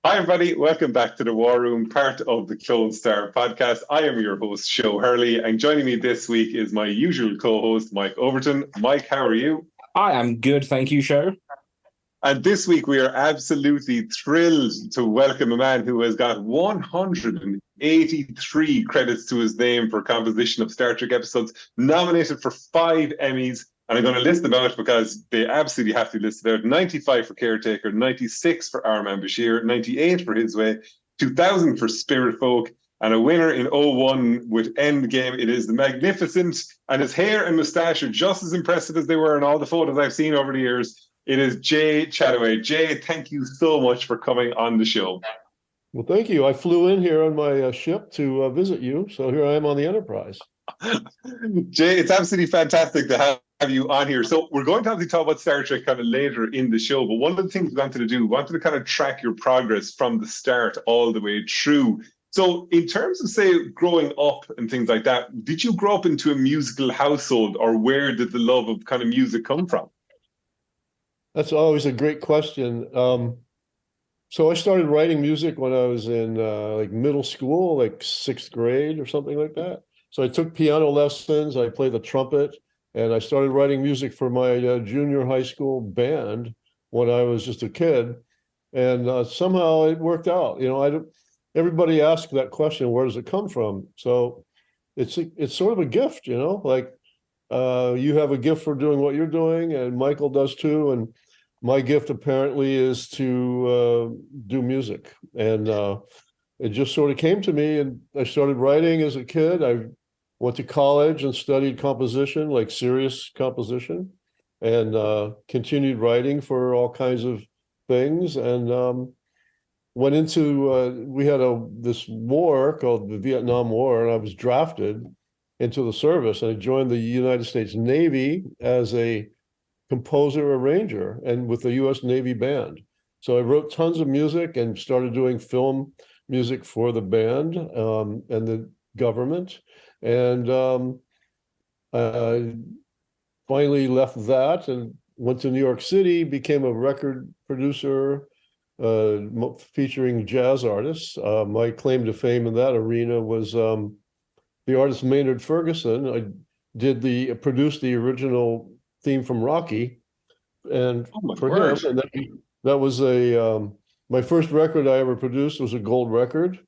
Hi, everybody. Welcome back to the War Room, part of the Clone Star podcast. I am your host, Sho Hurley, and joining me this week is my usual co host, Mike Overton. Mike, how are you? I am good, thank you, Sho. And this week, we are absolutely thrilled to welcome a man who has got 183 credits to his name for composition of Star Trek episodes, nominated for 5 Emmys. And I'm going to list them out because they absolutely have to be listed out. 95 for Caretaker, 96 for Armand Bashir, 98 for His Way, 2000 for Spirit Folk, and a winner in '01 with Endgame. It is the magnificent, and his hair and moustache are just as impressive as they were in all the photos I've seen over the years. It is Jay Chattaway. Jay, thank you so much for coming on the show. Well, thank you. I flew in here on my ship to visit you, so here I am on the Enterprise. Jay, it's absolutely fantastic to have you on here. So we're going to obviously talk about Star Trek kind of later in the show, but one of the things we wanted to do, we wanted to kind of track your progress from the start all the way through. So in terms of, say, growing up and things like that, did you grow up into a musical household, or where did the love of kind of music come from? That's always a great question. So I started writing music when I was in like middle school, like sixth grade or something like that. So I took piano lessons, I played the trumpet, and I started writing music for my junior high school band when I was just a kid. And somehow it worked out. Everybody asks that question, where does it come from? So it's sort of a gift, like you have a gift for doing what you're doing, and Michael does too. And my gift apparently is to do music. And it just sort of came to me, and I started writing as a kid. I went to college and studied composition, like serious composition, and continued writing for all kinds of things. And went into, we had this war called the Vietnam War, and I was drafted into the service. And I joined the United States Navy as a composer arranger and with the US Navy band. So I wrote tons of music and started doing film music for the band and the government. And I finally left that and went to New York City, became a record producer featuring jazz artists. My claim to fame in that arena was the artist Maynard Ferguson. I produced the original theme from Rocky, and for him, and that was my first record I ever produced was a gold record.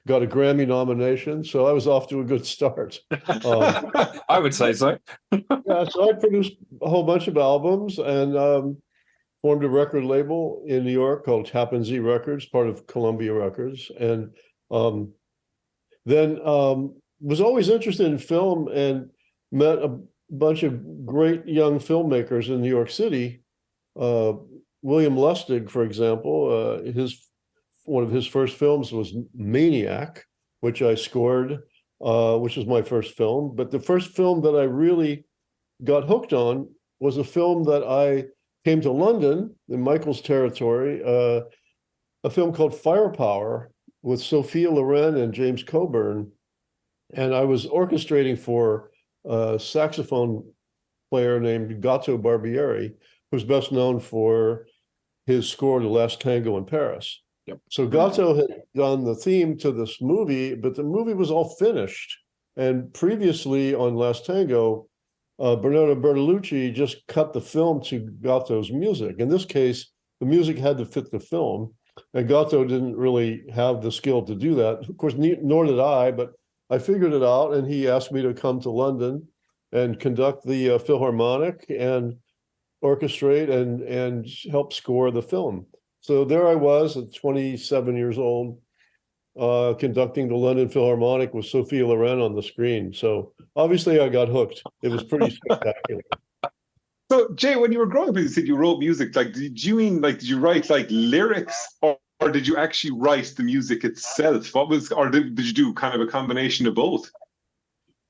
Got a Grammy nomination, so I was off to a good start. I would say so. Yeah, so I produced a whole bunch of albums and formed a record label in New York called Tappan Zee Records, part of Columbia Records, and then was always interested in film and met a bunch of great young filmmakers in New York City. William Lustig, for example, one of his first films was Maniac, which I scored, which was my first film. But the first film that I really got hooked on was a film that I came to London in Michael's territory, a film called Firepower with Sophia Loren and James Coburn. And I was orchestrating for a saxophone player named Gato Barbieri, who's best known for his score to Last Tango in Paris. Yep. So Gato had done the theme to this movie, but the movie was all finished. And previously on Last Tango, Bernardo Bertolucci just cut the film to Gato's music. In this case, the music had to fit the film, and Gato didn't really have the skill to do that. Of course, nor did I, but I figured it out, and he asked me to come to London and conduct the Philharmonic and orchestrate and help score the film. So there I was at 27 years old, conducting the London Philharmonic with Sophia Loren on the screen. So obviously I got hooked. It was pretty spectacular. So Jay, when you were growing up, you said you wrote music. Like, did you write like lyrics, or did you actually write the music itself? Or did you do kind of a combination of both?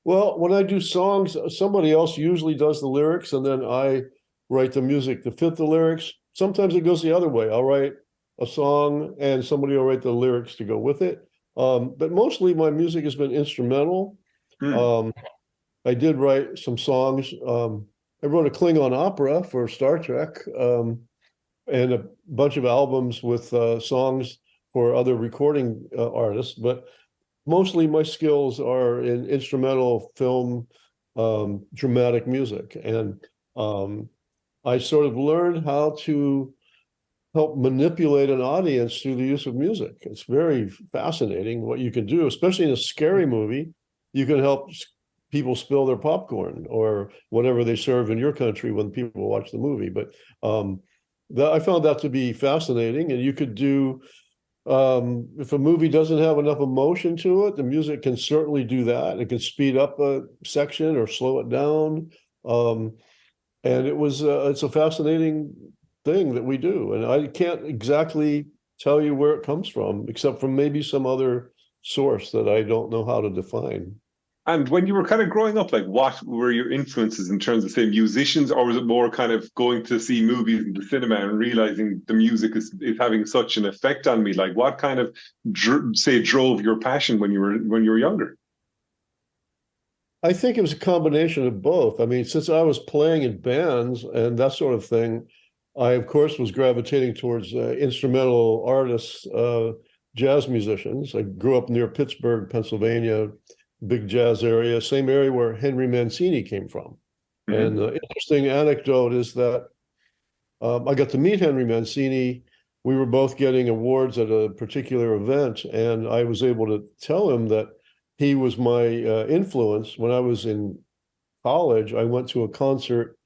Well, when I do songs, somebody else usually does the lyrics, and then I write the music to fit the lyrics. Sometimes it goes the other way. I'll write a song and somebody will write the lyrics to go with it. But mostly my music has been instrumental. I did write some songs. I wrote a Klingon opera for Star Trek and a bunch of albums with songs for other recording artists, but mostly my skills are in instrumental film, dramatic music. And I sort of learned how to help manipulate an audience through the use of music. It's very fascinating what you can do, especially in a scary movie. You can help people spill their popcorn or whatever they serve in your country when people watch the movie. But I found that to be fascinating. And you could do, if a movie doesn't have enough emotion to it, the music can certainly do that. It can speed up a section or slow it down. And it's a fascinating thing that we do. And I can't exactly tell you where it comes from, except from maybe some other source that I don't know how to define. And when you were kind of growing up, like what were your influences in terms of, say, musicians, or was it more kind of going to see movies in the cinema and realizing the music is having such an effect on me? Like what kind of drove your passion when you were younger? I think it was a combination of both. I mean, since I was playing in bands and that sort of thing, I, of course, was gravitating towards instrumental artists, jazz musicians. I grew up near Pittsburgh, Pennsylvania, big jazz area, same area where Henry Mancini came from. Mm-hmm. And the interesting anecdote is that I got to meet Henry Mancini. We were both getting awards at a particular event, and I was able to tell him that he was my influence. When I was in college, I went to a concert.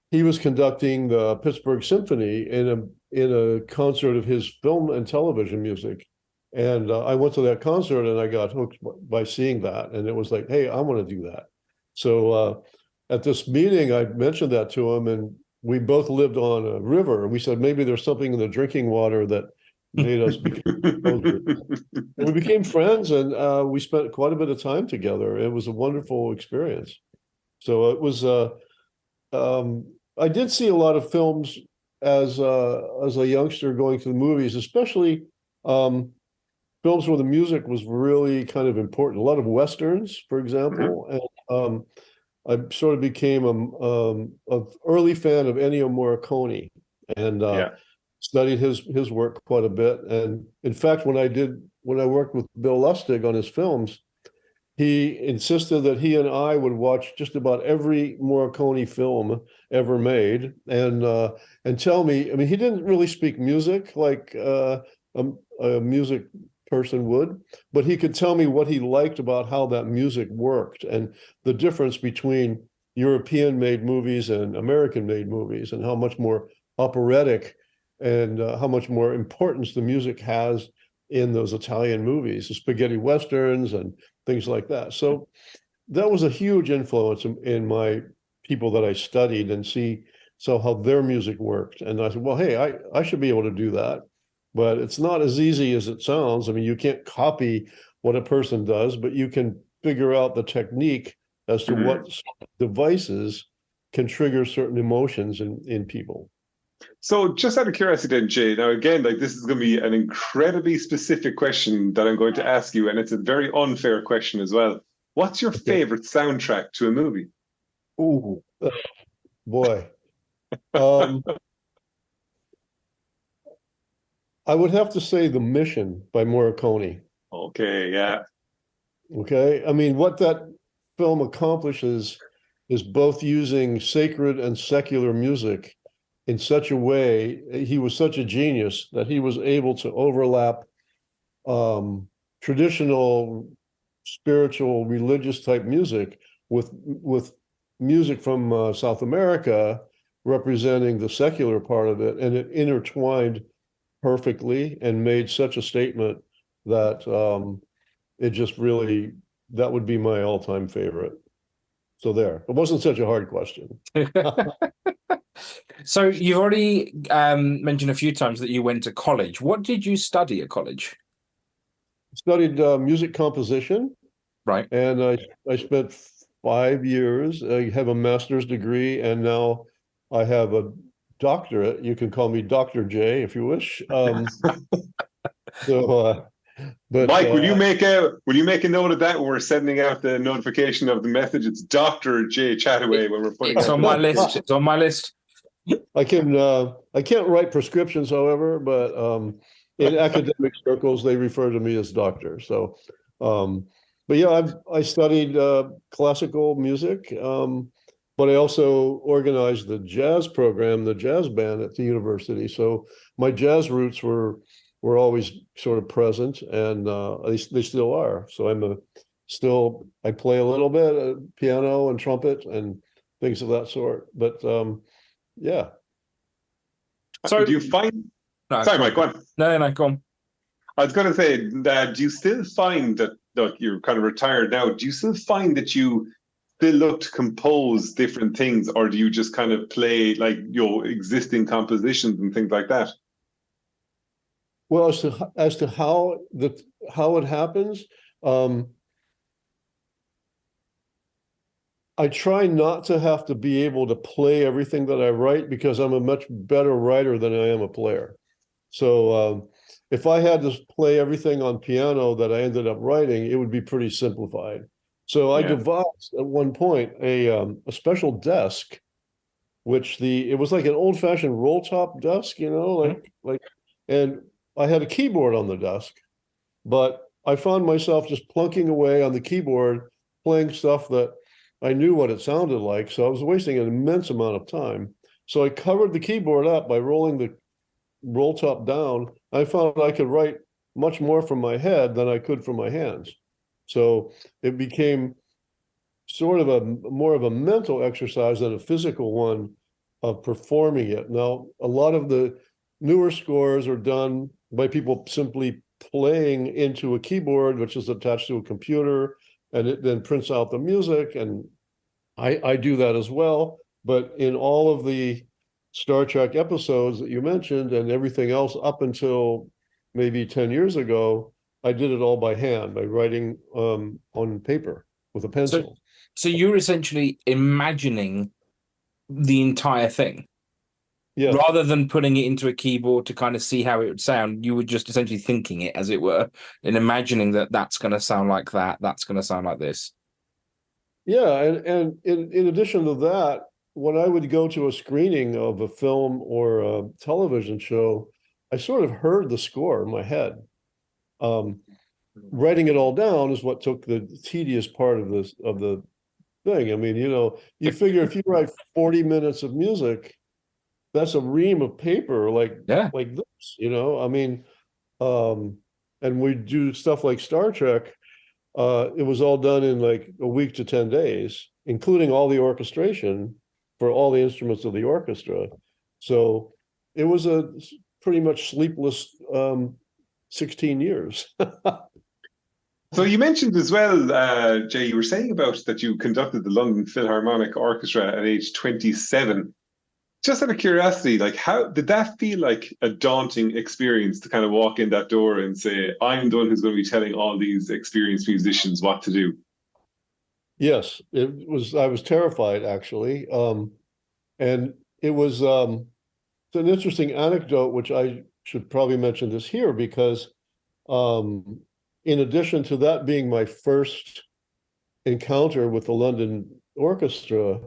He was conducting the Pittsburgh Symphony in a concert of his film and television music. And I went to that concert and I got hooked by seeing that. And it was like, hey, I want to do that. So at this meeting, I mentioned that to him, and we both lived on a river. And we said, maybe there's something in the drinking water that made us become and we became friends, and we spent quite a bit of time together. It was a wonderful experience. So it was, I did see a lot of films as a youngster going to the movies, especially films where the music was really kind of important. A lot of Westerns, for example. Mm-hmm. And I sort of became an early fan of Ennio Morricone, and studied his work quite a bit. And in fact, when I worked with Bill Lustig on his films, he insisted that he and I would watch just about every Morricone film ever made, and tell me. I mean, he didn't really speak music like a music person would, but he could tell me what he liked about how that music worked and the difference between European-made movies and American-made movies, and how much more operatic and how much more importance the music has in those Italian movies, the spaghetti westerns and things like that. So that was a huge influence in my people that I studied, and saw how their music worked. And I said, well, hey, I should be able to do that. But it's not as easy as it sounds. I mean, you can't copy what a person does, but you can figure out the technique as to what devices can trigger certain emotions in people. So just out of curiosity then, Jay, now again, like this is going to be an incredibly specific question that I'm going to ask you, and it's a very unfair question as well. What's your favorite soundtrack to a movie? Ooh, boy. I would have to say The Mission by Morricone. Okay, yeah. Okay. I mean, what that film accomplishes is both using sacred and secular music in such a way. He was such a genius that he was able to overlap traditional spiritual religious type music with music from South America representing the secular part of it, and it intertwined perfectly and made such a statement that it just really, that would be my all-time favorite. So there, it wasn't such a hard question. So you've already mentioned a few times that you went to college. What did you study at college? Studied music composition. Right. And I spent 5 years. I have a master's degree, and now I have a doctorate. You can call me Dr. J if you wish. But Mike, will you make a note of that when we're sending out the notification of the message? It's Dr. Jay Chattaway when we're putting it's on my list. It's on my list. I can't write prescriptions, however, but in academic circles, they refer to me as doctor. So, but yeah, I studied classical music, but I also organized the jazz program, the jazz band at the university. So my jazz roots were always sort of present, and they still are. So I play a little bit of piano and trumpet and things of that sort. But yeah. So Do you find? no, Sorry, Mike. Go on. no, go on. I was going to say that do you still find that, look, you're kind of retired now, do you still find that you still look to compose different things, or do you just kind of play like your existing compositions and things like that? Well, as to how it happens, I try not to have to be able to play everything that I write, because I'm a much better writer than I am a player. So if I had to play everything on piano that I ended up writing, it would be pretty simplified. So I devised at one point a special desk, which it was like an old-fashioned roll-top desk, and I had a keyboard on the desk, but I found myself just plunking away on the keyboard, playing stuff that I knew what it sounded like. So I was wasting an immense amount of time. So I covered the keyboard up by rolling the roll top down. I found I could write much more from my head than I could from my hands. So it became sort of more of a mental exercise than a physical one of performing it. Now, a lot of the newer scores are done by people simply playing into a keyboard, which is attached to a computer, and it then prints out the music. And I do that as well. But in all of the Star Trek episodes that you mentioned and everything else up until maybe 10 years ago, I did it all by hand, by writing on paper with a pencil. So you're essentially imagining the entire thing. Yes. Rather than putting it into a keyboard to kind of see how it would sound, you were just essentially thinking it, as it were, and imagining that that's going to sound like that, that's going to sound like this. Yeah, and in addition to that, when I would go to a screening of a film or a television show, I sort of heard the score in my head. Writing it all down is what took the tedious part of the thing. I mean, you figure if you write 40 minutes of music, that's a ream of paper like this, I mean, and we do stuff like Star Trek. It was all done in like a week to 10 days, including all the orchestration for all the instruments of the orchestra. So it was a pretty much sleepless 16 years. So you mentioned as well, Jay, you were saying about that you conducted the London Philharmonic Orchestra at age 27. Just out of curiosity, like, how did that feel like a daunting experience to kind of walk in that door and say, I'm the one who's going to be telling all these experienced musicians what to do? Yes, it was. I was terrified, actually. And it was it's an interesting anecdote, which I should probably mention this here, because in addition to that being my first encounter with the London Orchestra,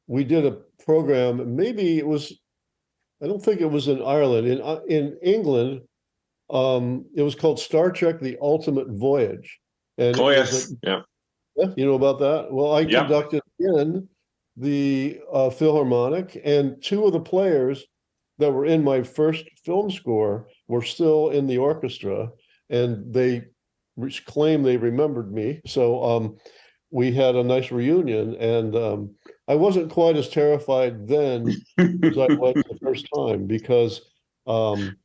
we did a program. Maybe it was, I don't think it was in Ireland. In England, it was called Star Trek: The Ultimate Voyage. And yeah. You know about that? Well, I conducted in the Philharmonic, and two of the players that were in my first film score were still in the orchestra, and they claimed they remembered me. So we had a nice reunion, and I wasn't quite as terrified then as I was the first time, because in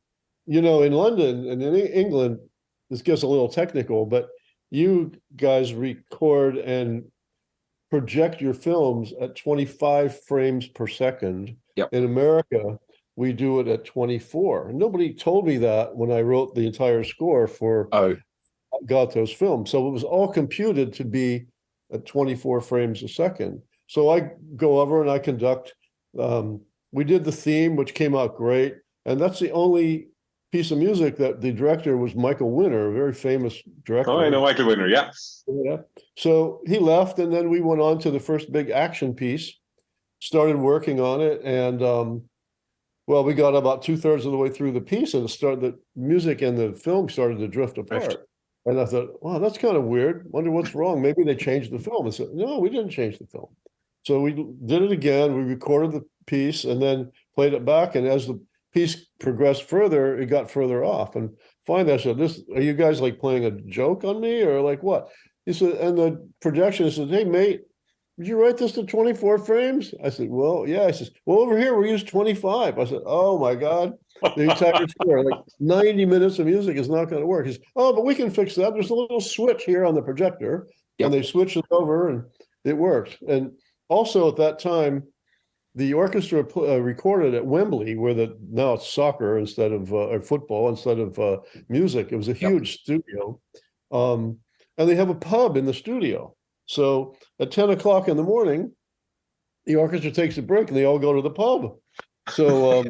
London and in England, this gets a little technical, but you guys record and project your films at 25 frames per second. Yep. In America, we do it at 24. Nobody told me that when I wrote the entire score for Gato's film. So it was all computed to be at 24 frames a second. So I go over and I conduct. We did the theme, which came out great. And that's the only piece of music that the director was Michael Winner, a very famous director. Oh, I know Michael Winner, yeah. So he left, and then we went on to the first big action piece, started working on it, and Well, we got about 2/3 of the way through the piece, and the music and the film started to drift apart. And I thought, wow, that's kind of weird. Wonder what's wrong. Maybe they changed the film. I said, no, we didn't change the film. So we did it again. We recorded the piece and then played it back. And as the piece progressed further, it got further off. And finally, I said, are you guys like playing a joke on me or like what? He said, and the projection said, hey, mate, did you write this to 24 frames? I said, well, yeah. I said, well, over here we use 25. I said, oh my God. The entire score, like 90 minutes of music is not going to work. He said, oh, but we can fix that. There's a little switch here on the projector. Yep. And they switched it over and it worked. And also at that time, the orchestra recorded at Wembley, where now it's soccer instead of or football instead of music. It was a huge studio. And they have a pub in the studio. So at 10 o'clock in the morning, the orchestra takes a break and they all go to the pub. So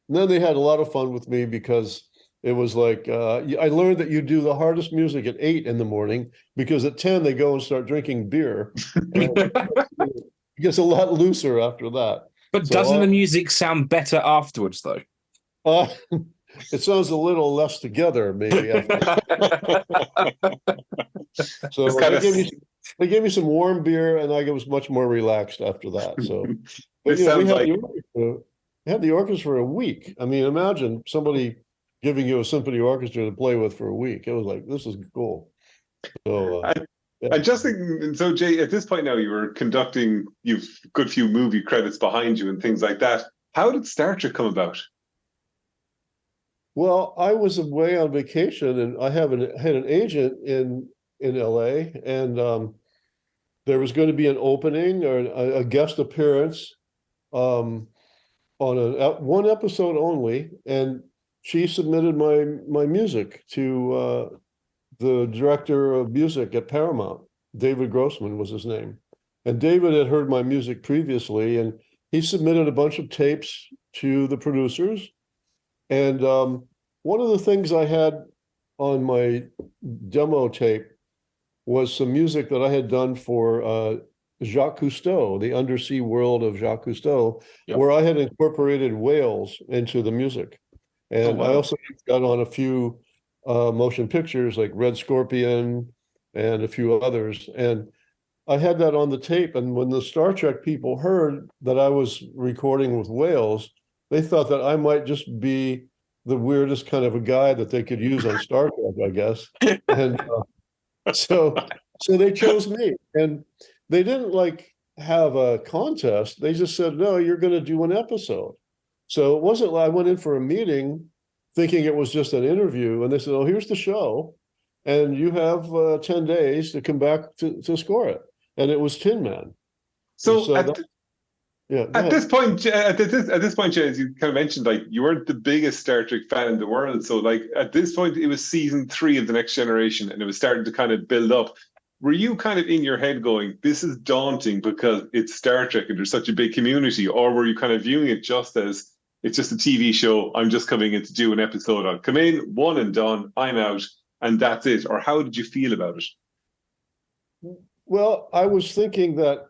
then they had a lot of fun with me because it was like, I learned that you do the hardest music at 8 in the morning because at 10 they go and start drinking beer. It gets a lot looser after that. But so, doesn't the music sound better afterwards, though? It sounds a little less together, maybe. So they gave me some warm beer, and I was much more relaxed after that. So, but, we had the orchestra for a week. I mean, imagine somebody giving you a symphony orchestra to play with for a week. It was like, this is cool. So, I just think so, Jay. At this point now, you've a good few movie credits behind you and things like that. How did Star Trek come about? Well, I was away on vacation, and I had an agent in LA, and there was going to be an opening or a guest appearance on one episode only, and she submitted my music to the director of music at Paramount. David Grossman was his name, and David had heard my music previously, and he submitted a bunch of tapes to the producers. And one of the things I had on my demo tape was some music that I had done for Jacques Cousteau, the undersea world of Jacques Cousteau, where I had incorporated whales into the music. And I also got on a few motion pictures like Red Scorpion and a few others. And I had that on the tape. And when the Star Trek people heard that I was recording with whales, they thought that I might just be the weirdest kind of a guy that they could use on Star Trek, I guess. And so they chose me. And they didn't like have a contest. They just said, no, you're going to do an episode. So it wasn't like I went in for a meeting thinking it was just an interview. And they said, oh, here's the show. And you have 10 days to come back to score it. And it was Tin Man. So at this point, Jay, as you kind of mentioned, like you weren't the biggest Star Trek fan in the world. So like at this point, it was season 3 of The Next Generation and it was starting to kind of build up. Were you kind of in your head going, this is daunting because it's Star Trek and there's such a big community? Or were you kind of viewing it just as, it's just a TV show, I'm just coming in to do an episode on, come in, one and done, I'm out, and that's it? Or how did you feel about it? Well, I was thinking that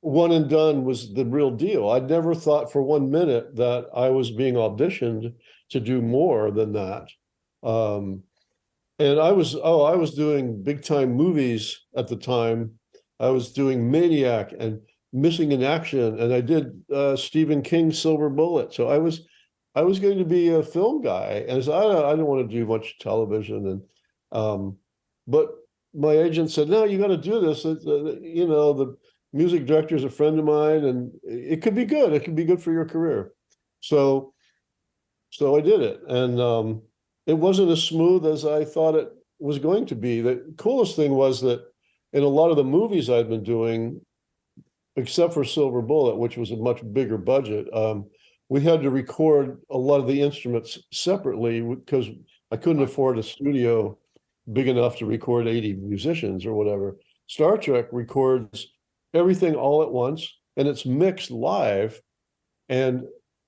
one and done was the real deal. I'd never thought for 1 minute that I was being auditioned to do more than that. And I was doing big time movies at the time. I was doing Maniac and Missing in Action, and I did Stephen King's Silver Bullet. So I was going to be a film guy, and so I don't want to do much television. And but my agent said, no, you got to do this. The music director is a friend of mine, and it could be good. It could be good for your career. So I did it, and it wasn't as smooth as I thought it was going to be. The coolest thing was that in a lot of the movies I'd been doing, except for Silver Bullet, which was a much bigger budget, we had to record a lot of the instruments separately because I couldn't afford a studio big enough to record 80 musicians or whatever. Star Trek records everything all at once, and it's mixed live, and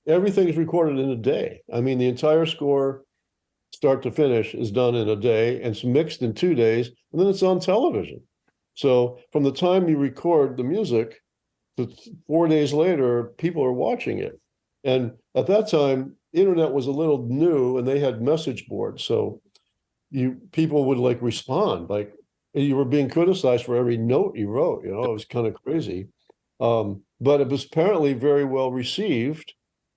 everything is recorded in a day. I mean, the entire score, start to finish, is done in a day, and it's mixed in 2 days, and then it's on television. So from the time you record the music to 4 days later, people are watching it. And at that time, internet was a little new, and they had message boards. So people would like respond, like you were being criticized for every note you wrote. It was kind of crazy. But it was apparently very well received,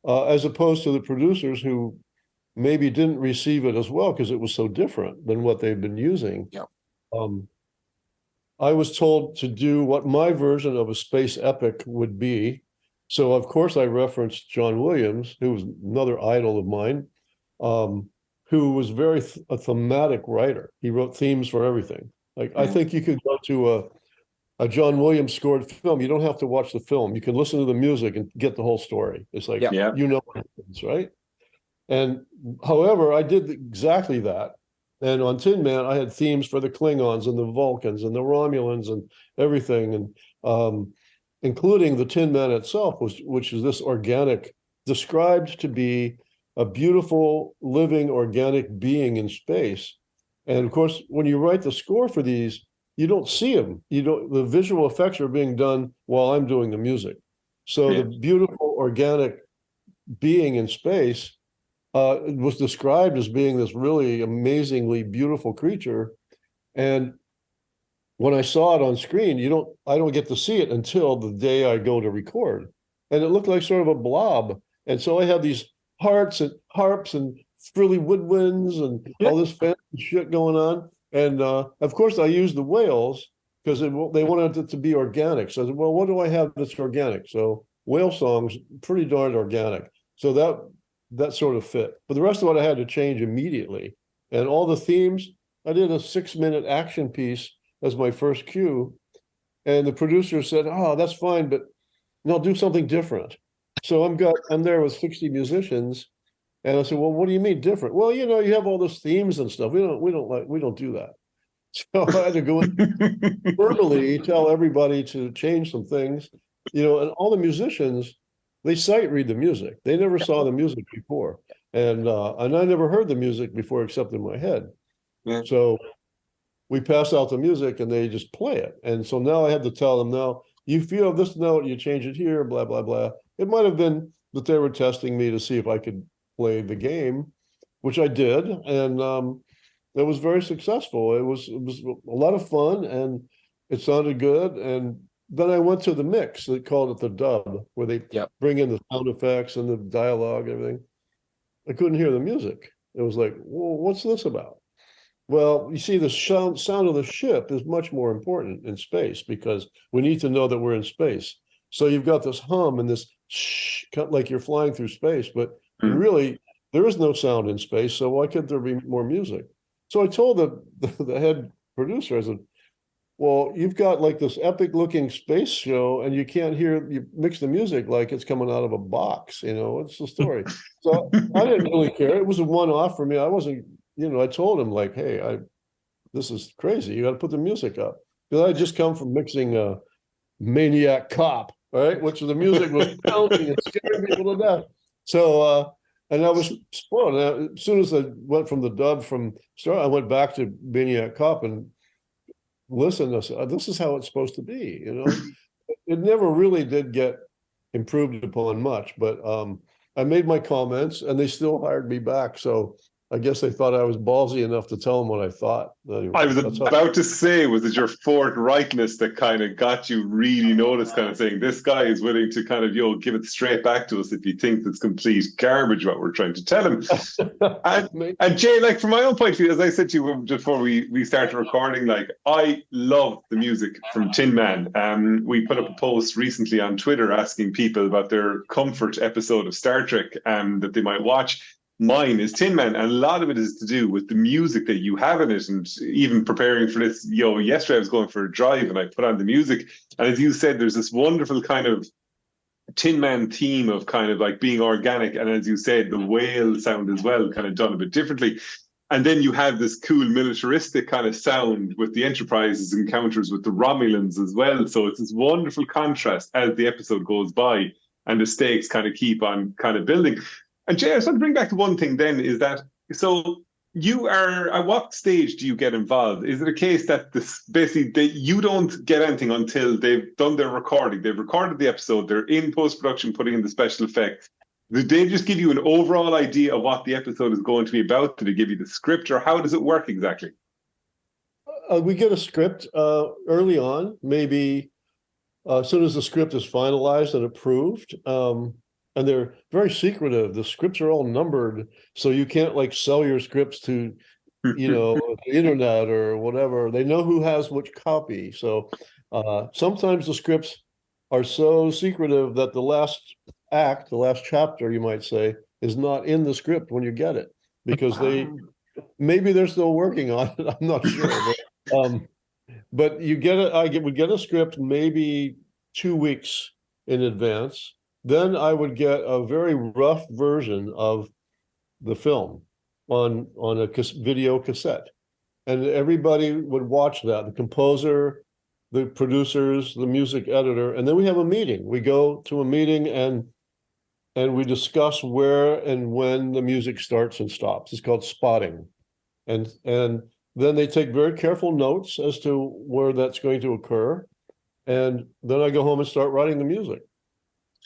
as opposed to the producers who maybe didn't receive it as well because it was so different than what they've been using. Yeah. I was told to do what my version of a space epic would be. So of course I referenced John Williams, who was another idol of mine, who was very a thematic writer. He wrote themes for everything. Like I think you could go to a John Williams scored film. You don't have to watch the film. You can listen to the music and get the whole story. It's like, Yeah. what happens, right? And however, I did exactly that. And on Tin Man, I had themes for the Klingons and the Vulcans and the Romulans and everything, and including the Tin Man itself, which is this organic, described to be a beautiful, living, organic being in space. And of course, when you write the score for these, you don't see them. The visual effects are being done while I'm doing the music. So the beautiful, organic being in space was described as being this really amazingly beautiful creature. And when I saw it on screen, I don't get to see it until the day I go to record. And it looked like sort of a blob. And so I had these harps and frilly woodwinds and all this fancy shit going on. And of course I used the whales because they wanted it to be organic. So I said, well, what do I have that's organic? So whale songs, pretty darn organic. So that sort of fit. But the rest of it I had to change immediately. And all the themes, I did a 6-minute action piece as my first cue. And the producer said, oh, that's fine, but no, do something different. So I'm there with 60 musicians. And I said, well, what do you mean different? Well, you have all those themes and stuff. We don't do that. So I had to go in verbally tell everybody to change some things, and all the musicians, they sight read the music. They never saw the music before. And I never heard the music before except in my head. Yeah. So we pass out the music and they just play it. And so now I had to tell them, now you feel this note, you change it here, blah, blah, blah. It might have been that they were testing me to see if I could play the game, which I did. And it was very successful. It was a lot of fun and it sounded good. And then I went to the mix. They called it the dub, where they bring in the sound effects and the dialogue and everything. I couldn't hear the music. It was like, well, what's this about? Well, you see, the sound of the ship is much more important in space because we need to know that we're in space. So you've got this hum and this shh, like you're flying through space, but really there is no sound in space. So why couldn't there be more music? So I told the head producer, I said, well, you've got like this epic looking space show and you mix the music like it's coming out of a box, what's the story? So I didn't really care. It was a one-off for me. I wasn't, I told him like, hey, this is crazy. You got to put the music up. Because I just come from mixing Maniac Cop, right? Which the music was pounding and scaring people to death. So, and I was spoiled. As soon as I went from the dub from start, I went back to Maniac Cop and listened. I said, this is how it's supposed to be, It never really did get improved upon much, but I made my comments and they still hired me back. So I guess they thought I was ballsy enough to tell them what I thought. Anyway, I was about to say, was it your forthrightness that kind of got you really noticed, kind of saying, this guy is willing to kind of, give it straight back to us if he thinks it's complete garbage what we're trying to tell him. and Jay, like from my own point of view, as I said to you just before we started recording, like I love the music from Tin Man. We put up a post recently on Twitter asking people about their comfort episode of Star Trek that they might watch. Mine is Tin Man, and a lot of it is to do with the music that you have in it. And even preparing for this, yesterday I was going for a drive and I put on the music. And as you said, there's this wonderful kind of Tin Man theme of kind of like being organic. And as you said, the whale sound as well, kind of done a bit differently. And then you have this cool militaristic kind of sound with the Enterprise's encounters with the Romulans as well. So it's this wonderful contrast as the episode goes by and the stakes kind of keep on kind of building. And Jay, I just want to bring back to one thing then, is that, so you are, at what stage do you get involved? Is it a case that you don't get anything until they've done their recording? They've recorded the episode, they're in post-production putting in the special effects, Did they just give you an overall idea of what the episode is going to be about? Did they give you the script, or how does it work exactly? We get a script early on, maybe as soon as the script is finalized and approved. And they're very secretive. The scripts are all numbered, so you can't like sell your scripts to, the internet or whatever. They know who has which copy. So sometimes the scripts are so secretive that the last act, the last chapter, you might say, is not in the script when you get it, because maybe they're still working on it. I'm not sure. But you get it. We get a script maybe 2 weeks in advance. Then I would get a very rough version of the film on a video cassette, and everybody would watch that. The composer, the producers, the music editor, and then we have a meeting. We go to a meeting and we discuss where and when the music starts and stops. It's called spotting, and then they take very careful notes as to where that's going to occur, and then I go home and start writing the music.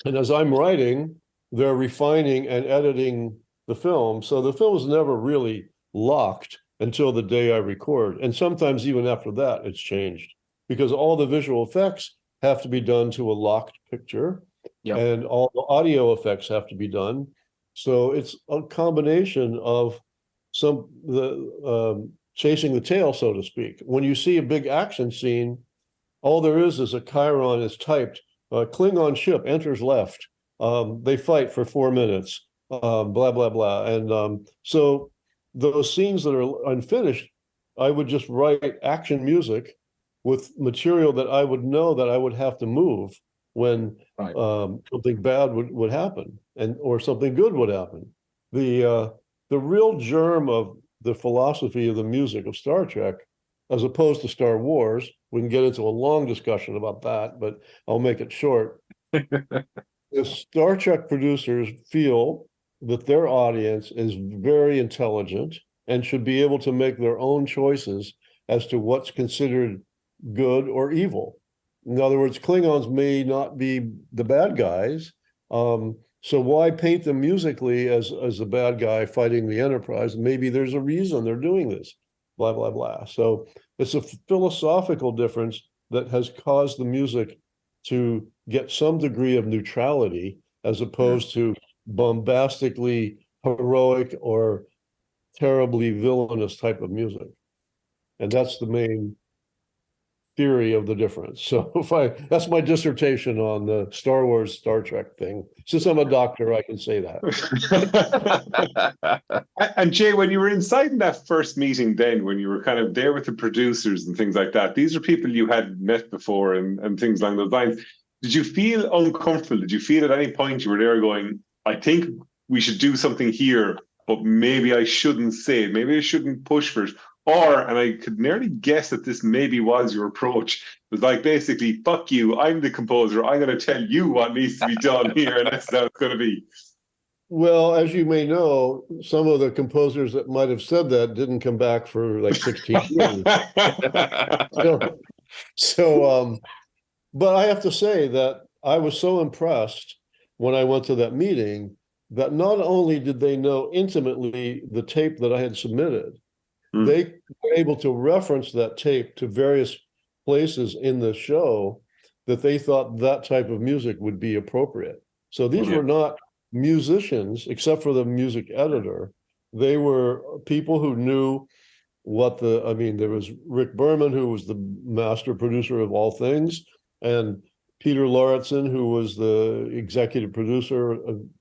And as I'm writing, they're refining and editing the film. So the film is never really locked until the day I record. And sometimes even after that, it's changed, because all the visual effects have to be done to a locked picture. Yep. And all the audio effects have to be done. So it's a combination of chasing the tail, so to speak. When you see a big action scene, all there is a chyron is typed. Klingon ship enters left. They fight for 4 minutes. Blah blah blah. And so those scenes that are unfinished, I would just write action music with material that I would know that I would have to move when something bad would happen, or something good would happen. The real germ of the philosophy of the music of Star Trek, as opposed to Star Wars, we can get into a long discussion about that, but I'll make it short. The Star Trek producers feel that their audience is very intelligent and should be able to make their own choices as to what's considered good or evil. In other words, Klingons may not be the bad guys, so why paint them musically as the bad guy fighting the Enterprise? Maybe there's a reason they're doing this. Blah, blah, blah. So it's a philosophical difference that has caused the music to get some degree of neutrality, as opposed to bombastically heroic or terribly villainous type of music. And that's the main theory of the difference. So that's my dissertation on the Star Wars, Star Trek thing. Since I'm a doctor, I can say that. And Jay, when you were inside in that first meeting, then when you were kind of there with the producers and things like that, these are people you had met before and things along those lines. Did you feel uncomfortable? Did you feel at any point you were there going, I think we should do something here, but maybe I shouldn't say it, maybe I shouldn't push for it? Or, and I could nearly guess that this maybe was your approach, it was like, basically, fuck you, I'm the composer, I'm going to tell you what needs to be done here, and that's how it's going to be. Well, as you may know, some of the composers that might have said that didn't come back for like 16 years. But I have to say that I was so impressed when I went to that meeting that not only did they know intimately the tape that I had submitted, they were able to reference that tape to various places in the show that they thought that type of music would be appropriate. So these were not musicians, except for the music editor. They were people who knew there was Rick Berman, who was the master producer of all things, and Peter Lauritsen, who was the executive producer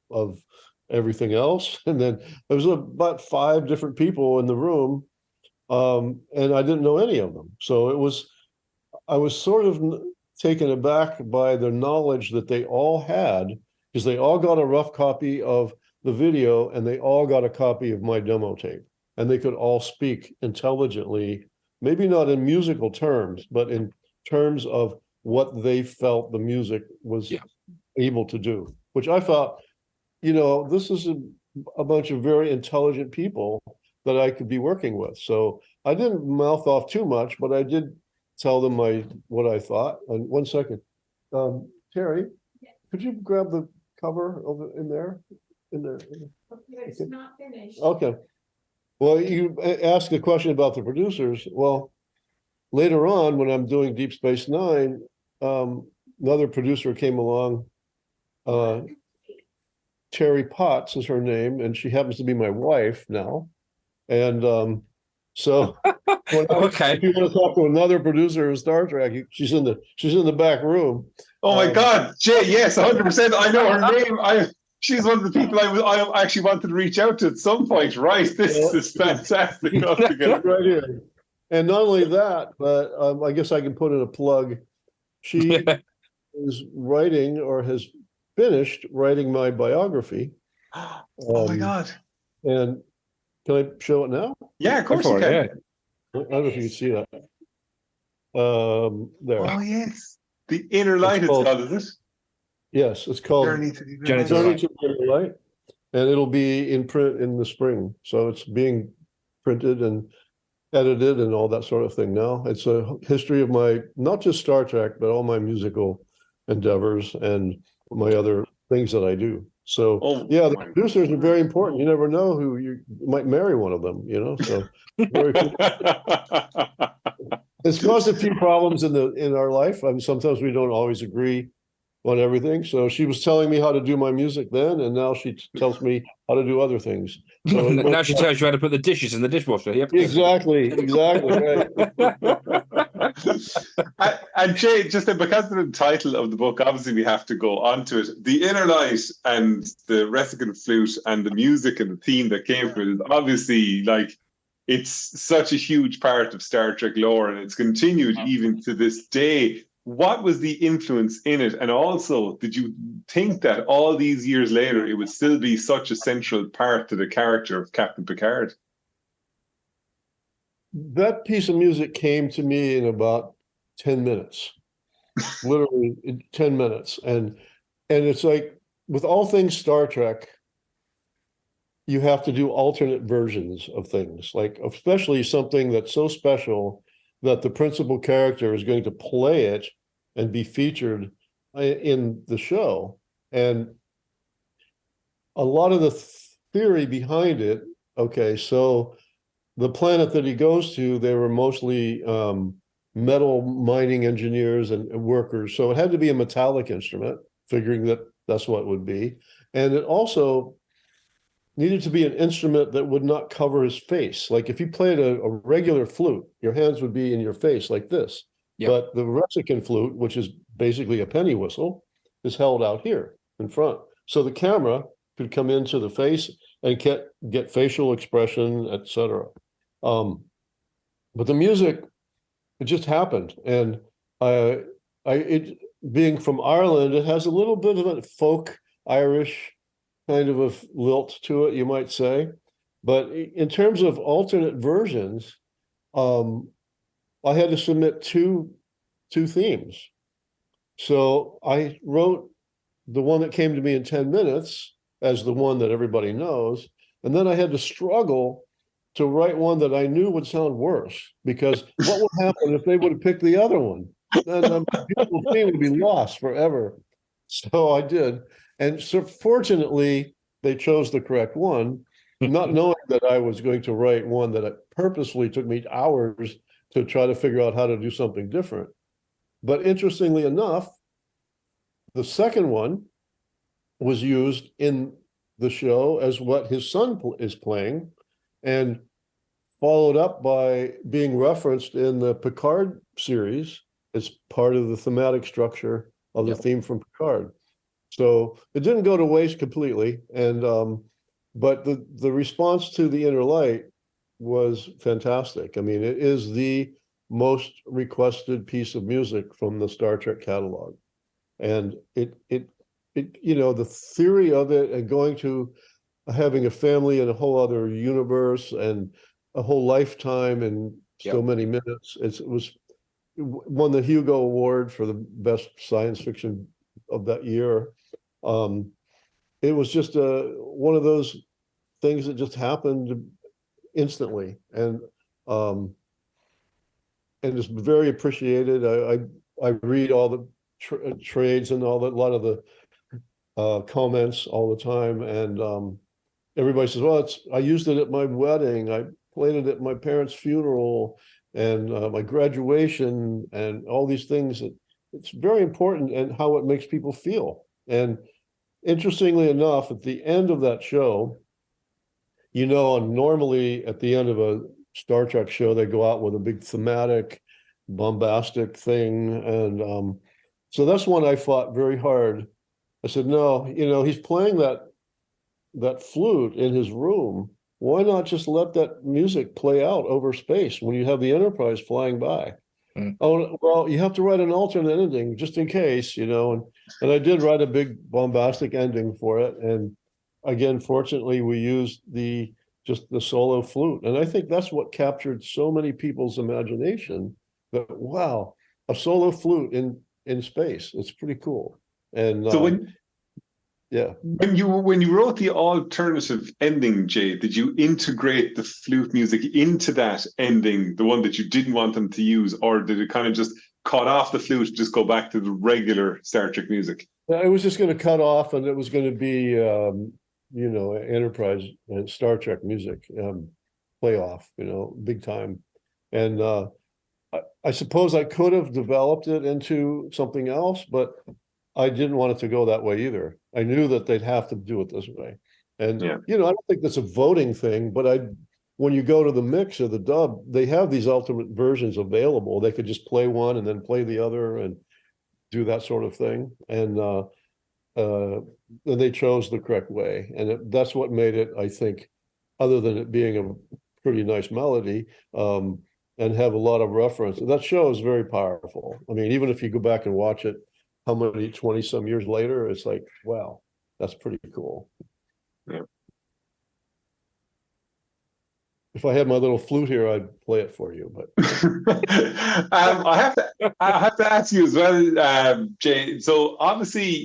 of everything else. And then there was about 5 different people in the room, and I didn't know any of them. So I was sort of taken aback by the knowledge that they all had, because they all got a rough copy of the video and they all got a copy of my demo tape, and they could all speak intelligently, maybe not in musical terms, but in terms of what they felt the music was able to do, which I thought, this is a bunch of very intelligent people that I could be working with. So I didn't mouth off too much, but I did tell them what I thought. And 1 second, Terry, could you grab the cover in there? in there. It's not finished. Okay. Well, you asked a question about the producers. Well, later on, when I'm doing Deep Space Nine, another producer came along. Terry Potts is her name, and she happens to be my wife now. And so Okay. if you want to talk to another producer of Star Trek, she's in the back room. Oh my God, Jay, yes, 100%. I know her name. She's one of the people I actually wanted to reach out to at some point. Right, this is fantastic. Right here. And not only that, but I guess I can put in a plug. She is writing or has finished writing my biography. Oh my God. And can I show it now? Yeah, of course you can. Yeah. I don't know if you can see that. There. Oh yes. The Inner Light it's called, is it? Yes, it's called Journey to the Journey Inner Light. to the Inner Light. And it'll be in print in the spring. So it's being printed and edited and all that sort of thing now. It's a history of my, not just Star Trek, but all my musical endeavors and my other things that I do. So yeah, the producers are very important. You never know who you might marry one of them, you know. So very cool. It's caused a few problems in our life. I mean, sometimes we don't always agree on everything. So she was telling me how to do my music then, and now she tells me how to do other things. So now she tells you how to put the dishes in the dishwasher. Yep. Exactly, right. And Jay, just because of the title of the book, obviously we have to go on to it. The Inner Light and the Resican flute and the music and the theme that came from it is obviously like it's such a huge part of Star Trek lore, and it's continued even to this day. What was the influence in it? And also, did you think that all these years later, it would still be such a central part to the character of Captain Picard? That piece of music came to me in about 10 minutes, literally 10 minutes. And it's like, with all things Star Trek, you have to do alternate versions of things, like especially something that's so special that the principal character is going to play it and be featured in the show. And a lot of the theory behind it, okay, so the planet that he goes to, they were mostly metal mining engineers and workers. So it had to be a metallic instrument, figuring that that's what it would be. And it also needed to be an instrument that would not cover his face. Like if you played a regular flute, your hands would be in your face like this. Yep. But the Resican flute, which is basically a penny whistle, is held out here in front. So the camera could come into the face and get facial expression, etc. But the music, it just happened. And it being from Ireland, it has a little bit of a folk Irish kind of a lilt to it, you might say. But in terms of alternate versions, I had to submit two themes. So I wrote the one that came to me in 10 minutes as the one that everybody knows. And then I had to struggle to write one that I knew would sound worse, because what would happen if they would have picked the other one? Then the beautiful theme would be lost forever. So I did. And so fortunately, they chose the correct one, not knowing that I was going to write one that it purposefully took me hours to try to figure out how to do something different. But interestingly enough, the second one was used in the show as what his son is playing, and followed up by being referenced in the Picard series as part of the thematic structure of the theme from Picard. So it didn't go to waste completely. And but the response to the Inner Light was fantastic. I mean, it is the most requested piece of music from the Star Trek catalog. And it you know, the theory of it and going to having a family in a whole other universe and a whole lifetime and so many minutes. It won the Hugo Award for the best science fiction of that year. It was just one of those things that just happened instantly, and it's very appreciated. I read all the trades and all that, a lot of the comments all the time, and everybody says, "Well, I used it at my wedding. I played it at my parents' funeral, and my graduation, and all these things." It's very important and how it makes people feel. And interestingly enough, at the end of that show, normally at the end of a Star Trek show, they go out with a big thematic, bombastic thing. And so that's one I fought very hard. I said, no, he's playing that flute in his room. Why not just let that music play out over space when you have the Enterprise flying by? Oh, well, you have to write an alternate ending just in case, and I did write a big bombastic ending for it. And again, fortunately, we used just the solo flute. And I think that's what captured so many people's imagination, that, wow, a solo flute in space. It's pretty cool. And so yeah. When you wrote the alternative ending, Jay, did you integrate the flute music into that ending, the one that you didn't want them to use, or did it kind of just cut off the flute, just go back to the regular Star Trek music? It was just going to cut off, and it was going to be, Enterprise and Star Trek music, play off, big time. And I suppose I could have developed it into something else, but I didn't want it to go that way either. I knew that they'd have to do it this way. And, I don't think that's a voting thing, but when you go to the mix or the dub, they have these ultimate versions available. They could just play one and then play the other and do that sort of thing. And they chose the correct way. And that's what made it, I think, other than it being a pretty nice melody, and have a lot of reference. That show is very powerful. I mean, even if you go back and watch it, 20 some years later, it's like, wow, that's pretty cool. Yeah. If I had my little flute here, I'd play it for you. But I have to ask you as well, Jay. So obviously,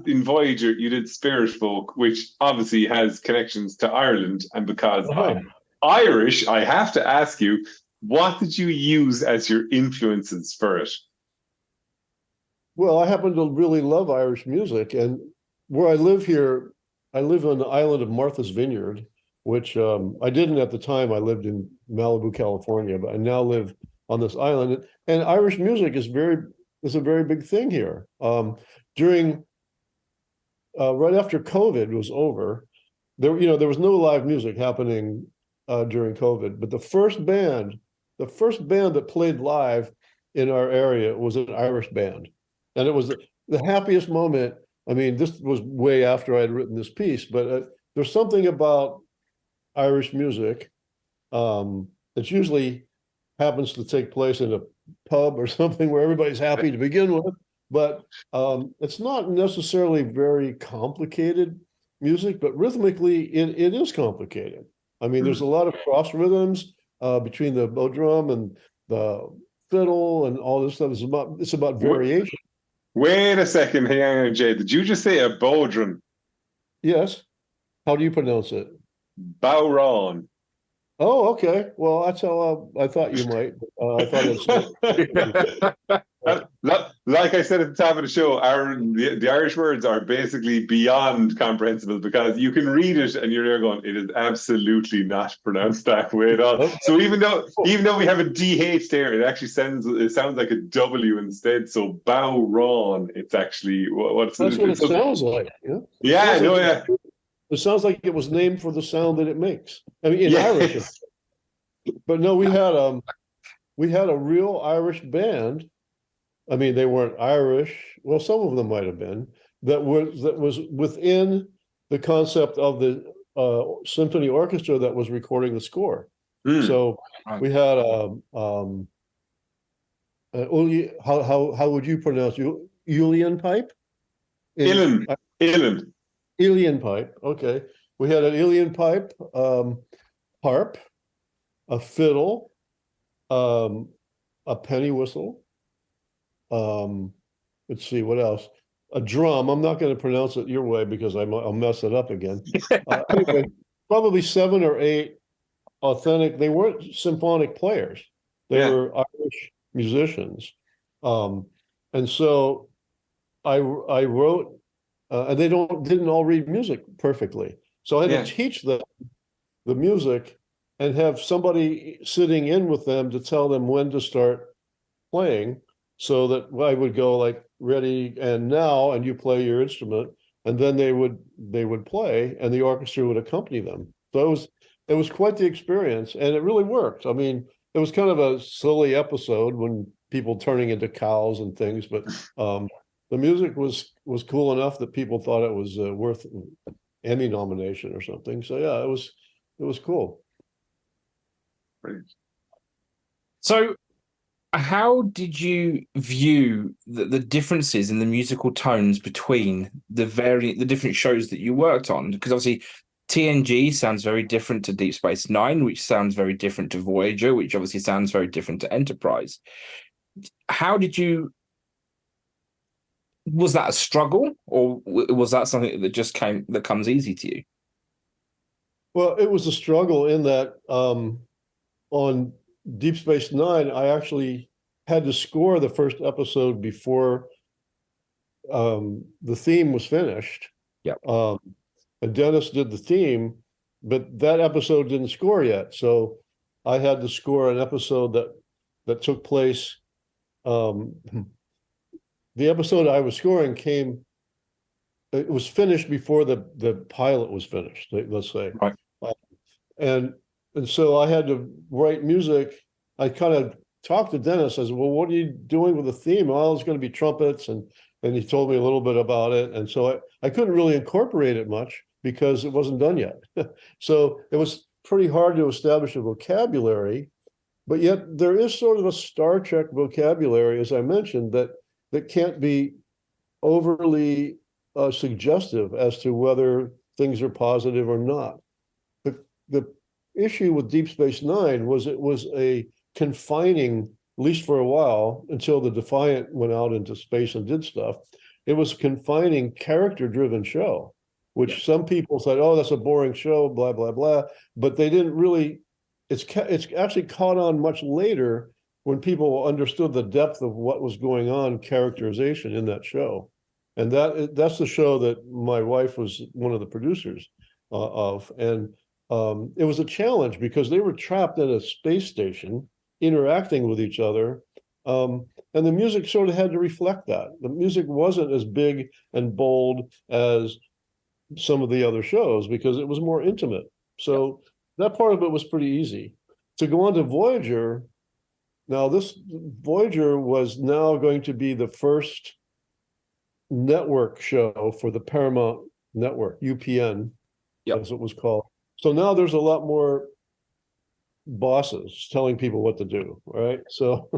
in Voyager, you did Spirit Folk, which obviously has connections to Ireland, and because I'm Irish, I have to ask you, what did you use as your influences for it? Well, I happen to really love Irish music, and where I live here, I live on the island of Martha's Vineyard, which I didn't at the time. I lived in Malibu, California, but I now live on this island. And Irish music is a very big thing here. During right after COVID was over, there was no live music happening during COVID, but the first band that played live in our area was an Irish band. And it was the happiest moment. I mean, this was way after I had written this piece, but there's something about Irish music that usually happens to take place in a pub or something where everybody's happy to begin with, but it's not necessarily very complicated music, but rhythmically it is complicated. I mean, there's a lot of cross rhythms between the bow drum and the fiddle and all this stuff. It's about variation. Wait a second, hang on, Jay. Did you just say a bodhrán? Yes. How do you pronounce it? Bowron. Oh, okay. Well, that's how I thought you might. I thought like I said at the top of the show, the Irish words are basically beyond comprehensible, because you can read it and you're there going, it is absolutely not pronounced that way at all. Okay. So even though we have a DH there, it actually sounds like a W instead. So Bowron, it's actually that's what it sounds like. Yeah. It sounds like it was named for the sound that it makes. I mean, in Irish. But no, we had a real Irish band. I mean, they weren't Irish. Well, some of them might have been. That was within the concept of the symphony orchestra that was recording the score. So we had how would you pronounce Uilleann pipe? Uilleann pipe. Okay, we had an Uilleann pipe, harp, a fiddle, a penny whistle. Let's see what else. A drum. I'm not going to pronounce it your way because I'll mess it up again. Anyway, probably 7 or 8 authentic. They weren't symphonic players. They were Irish musicians. And so I wrote and they didn't all read music perfectly. So I had to teach them the music and have somebody sitting in with them to tell them when to start playing, so that I would go like, ready and now, and you play your instrument, and then they would play and the orchestra would accompany them. So it was quite the experience, and it really worked. I mean, it was kind of a silly episode when people turning into cows and things, but the music was cool enough that people thought it was worth Emmy nomination or something. So yeah, it was cool. Brilliant. So how did you view the differences in the musical tones between the different shows that you worked on? Because obviously TNG sounds very different to Deep Space Nine, which sounds very different to Voyager, which obviously sounds very different to Enterprise. How did you... Was that a struggle, or was that something that comes easy to you? Well, it was a struggle in that on Deep Space Nine, I actually had to score the first episode before the theme was finished. Yeah. And Dennis did the theme, but that episode didn't score yet. So I had to score an episode that took place. The episode I was scoring it was finished before the pilot was finished, let's say. Right. And so I had to write music. I kind of talked to Dennis. I said, well, what are you doing with the theme? Oh, it's going to be trumpets. And he told me a little bit about it. And so I couldn't really incorporate it much because it wasn't done yet. So it was pretty hard to establish a vocabulary, but yet there is sort of a Star Trek vocabulary, as I mentioned, that can't be overly suggestive as to whether things are positive or not. The issue with Deep Space Nine was it was a confining, at least for a while, until the Defiant went out into space and did stuff. It was a confining, character-driven show, which some people said, oh, that's a boring show, blah, blah, blah. But they didn't really, it's actually caught on much later when people understood the depth of what was going on, characterization in that show. And that's the show that my wife was one of the producers of. And it was a challenge because they were trapped in a space station interacting with each other. And the music sort of had to reflect that. The music wasn't as big and bold as some of the other shows because it was more intimate. So that part of it was pretty easy. To go on to Voyager, now this Voyager was now going to be the first network show for the Paramount Network, UPN, as it was called. So now there's a lot more bosses telling people what to do, right? So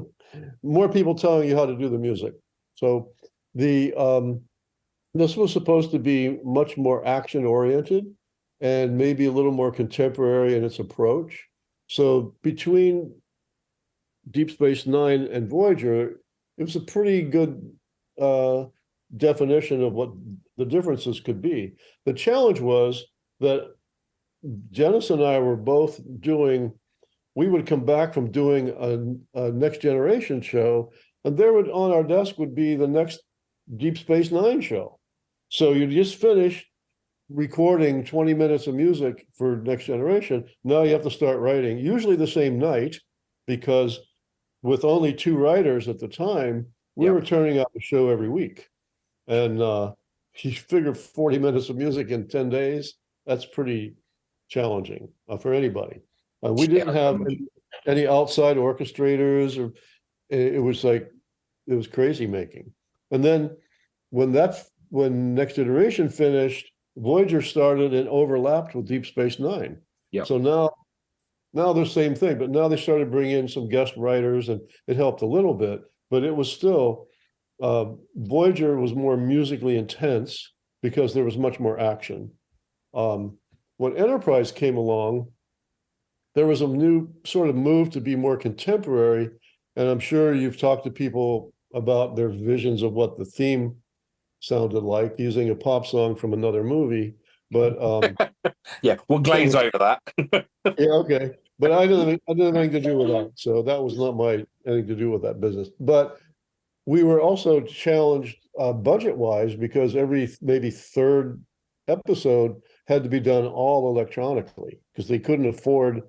more people telling you how to do the music. So this was supposed to be much more action oriented and maybe a little more contemporary in its approach. So between Deep Space Nine and Voyager, it was a pretty good definition of what the differences could be. The challenge was that Dennis and I were both we would come back from doing a Next Generation show, and there would, on our desk, would be the next Deep Space Nine show. So you just finished recording 20 minutes of music for Next Generation. Now you have to start writing, usually the same night, because with only 2 writers at the time, we were turning out a show every week. And you figure 40 minutes of music in 10 days, that's pretty challenging for anybody. We didn't have any outside orchestrators, or it was crazy making. And then when Next Generation finished, Voyager started and overlapped with Deep Space Nine. So now they're the same thing, but now they started bringing in some guest writers, and it helped a little bit, but it was still, Voyager was more musically intense because there was much more action. When Enterprise came along, there was a new sort of move to be more contemporary, and I'm sure you've talked to people about their visions of what the theme sounded like, using a pop song from another movie. But we'll glaze over that. Okay. But I didn't have anything to do with that. So that was not anything to do with that business. But we were also challenged budget-wise because every maybe third episode had to be done all electronically because they couldn't afford